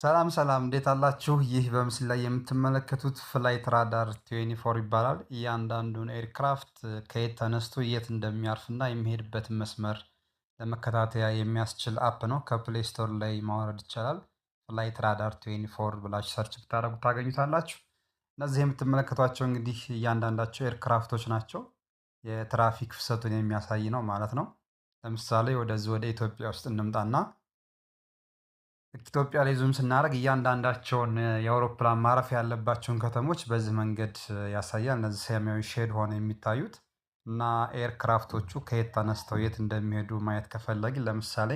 ሰላም ሰላም እንዴት አላችሁ? ይህ በምስል ላይ የምትመለከቱት ፍላይት ራዳር 24 ይባላል። እያንዳንዱን ኤርክራፍት ከየት ተነስቶ የት እንደሚያርፍና የሚሄድበትን መስመር ለመከታተያ የሚያስችል አፕ ነው። ከፕሌይ ስቶር ላይ ማውረድ ይቻላል። ፍላይት ራዳር 24 ብላችሁ ሰርች ብታደርጉ ታገኙታላችሁ። እነዚህ የምትመለከቷቸው እንግዲህ እያንዳንዳቸው ኤርክራፍቶች ናቸው። የትራፊክ ፍሰቱን የሚያሳይ ነው ማለት ነው። ለምሳሌ ወደዚህ ወደ ኢትዮጵያ ውስጥ እንምጣና ኢትዮጵያ ላይ ዙም ስናደርግ እያንዳንዳቸውን የአውሮፕላን ማረፊያ ያለባቸውን ከተሞች በዚህ መንገድ ያሳያል። እነዚህ ሰማያዊ ሼድ ሆነው የሚታዩት እና ኤርክራፍቶቹ ከየት ተነስተው የት እንደሚሄዱ ማየት ከፈለግን ለምሳሌ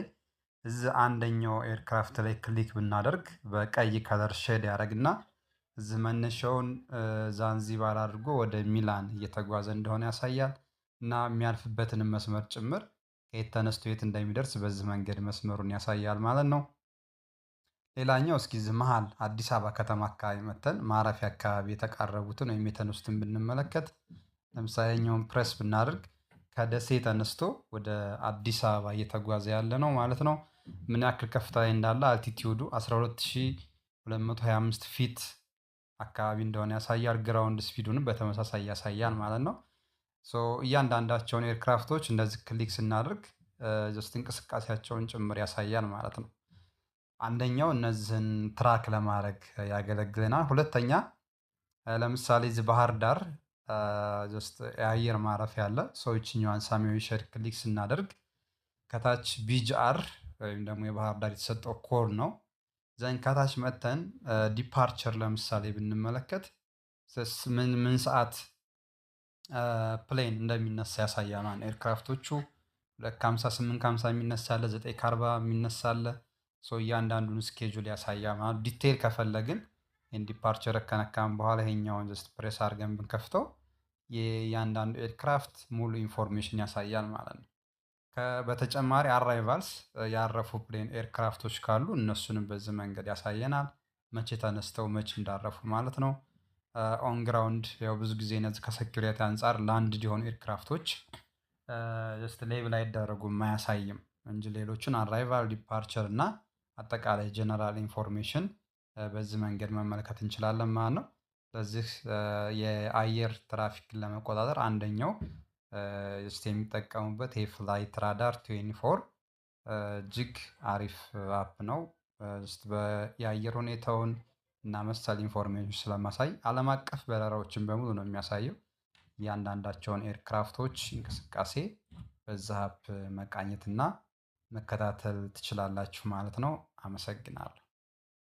እዚህ አንደኛው ኤርክራፍት ላይ ክሊክ ብናደርግ በቀይ ከለር ሼድ ያደርግና እዚህ መነሻውን ዛንዚባር አድርጎ ወደ ሚላን እየተጓዘ እንደሆነ ያሳያል እና የሚያልፍበትንም መስመር ጭምር ከየት ተነስቶ የት እንደሚደርስ በዚህ መንገድ መስመሩን ያሳያል ማለት ነው። ሌላኛው እስኪ እዚህ መሃል አዲስ አበባ ከተማ አካባቢ መተን ማረፊያ አካባቢ የተቃረቡትን ወይም የተነሱትን ብንመለከት ለምሳሌ እኛውን ፕሬስ ብናደርግ ከደሴ ተነስቶ ወደ አዲስ አበባ እየተጓዘ ያለ ነው ማለት ነው። ምን ያክል ከፍታ ላይ እንዳለ አልቲቲዩዱ 12225 ፊት አካባቢ እንደሆነ ያሳያል። ግራውንድ ስፒዱንም በተመሳሳይ ያሳያል ማለት ነው። እያንዳንዳቸውን ኤርክራፍቶች እንደዚህ ክሊክ ስናደርግ ጀስት እንቅስቃሴያቸውን ጭምር ያሳያል ማለት ነው። አንደኛው እነዚህን ትራክ ለማድረግ ያገለግለናል። ሁለተኛ ለምሳሌ እዚህ ባህር ዳር ጀስት የአየር ማረፊያ አለ። ይችኛዋን ሰማያዊ ሼድ ክሊክ ስናደርግ ከታች ቢጂአር ወይም ደግሞ የባህር ዳር የተሰጠው ኮድ ነው። ዘን ከታች መተን ዲፓርቸር ለምሳሌ ብንመለከት ምን ሰዓት ፕሌን እንደሚነሳ ያሳያል። ኤርክራፍቶቹ 2:58 ከ50 የሚነሳ አለ፣ 9 ከ40 የሚነሳ አለ። እያንዳንዱን ስኬጁል ያሳያል ማለት ዲቴይል ከፈለግን ዲፓርቸር ከነካም በኋላ ይሄኛውን ጀስት ፕሬስ አድርገን ብንከፍተው የእያንዳንዱ ኤርክራፍት ሙሉ ኢንፎርሜሽን ያሳያል ማለት ነው። በተጨማሪ አራይቫልስ ያረፉ ፕሌን ኤርክራፍቶች ካሉ እነሱንም በዚህ መንገድ ያሳየናል። መቼ ተነስተው መቼ እንዳረፉ ማለት ነው። ኦን ግራውንድ ያው ብዙ ጊዜ እነዚህ ከሴኩሪቲ አንጻር ላንድ የሆኑ ኤርክራፍቶች ጀስት ሌብል አይደረጉም አያሳይም እንጂ ሌሎችን አራይቫል ዲፓርቸር እና አጠቃላይ ጀነራል ኢንፎርሜሽን በዚህ መንገድ መመልከት እንችላለን ማለት ነው። ስለዚህ የአየር ትራፊክን ለመቆጣጠር አንደኛው የሚጠቀሙበት የፍላይት ራዳር 24 እጅግ አሪፍ አፕ ነው። የአየር ሁኔታውን እና መሰል ኢንፎርሜሽን ስለማሳይ ዓለም አቀፍ በረራዎችን በሙሉ ነው የሚያሳየው። እያንዳንዳቸውን ኤርክራፍቶች እንቅስቃሴ በዛ አፕ መቃኘትና መከታተል ትችላላችሁ ማለት ነው። አመሰግናለሁ።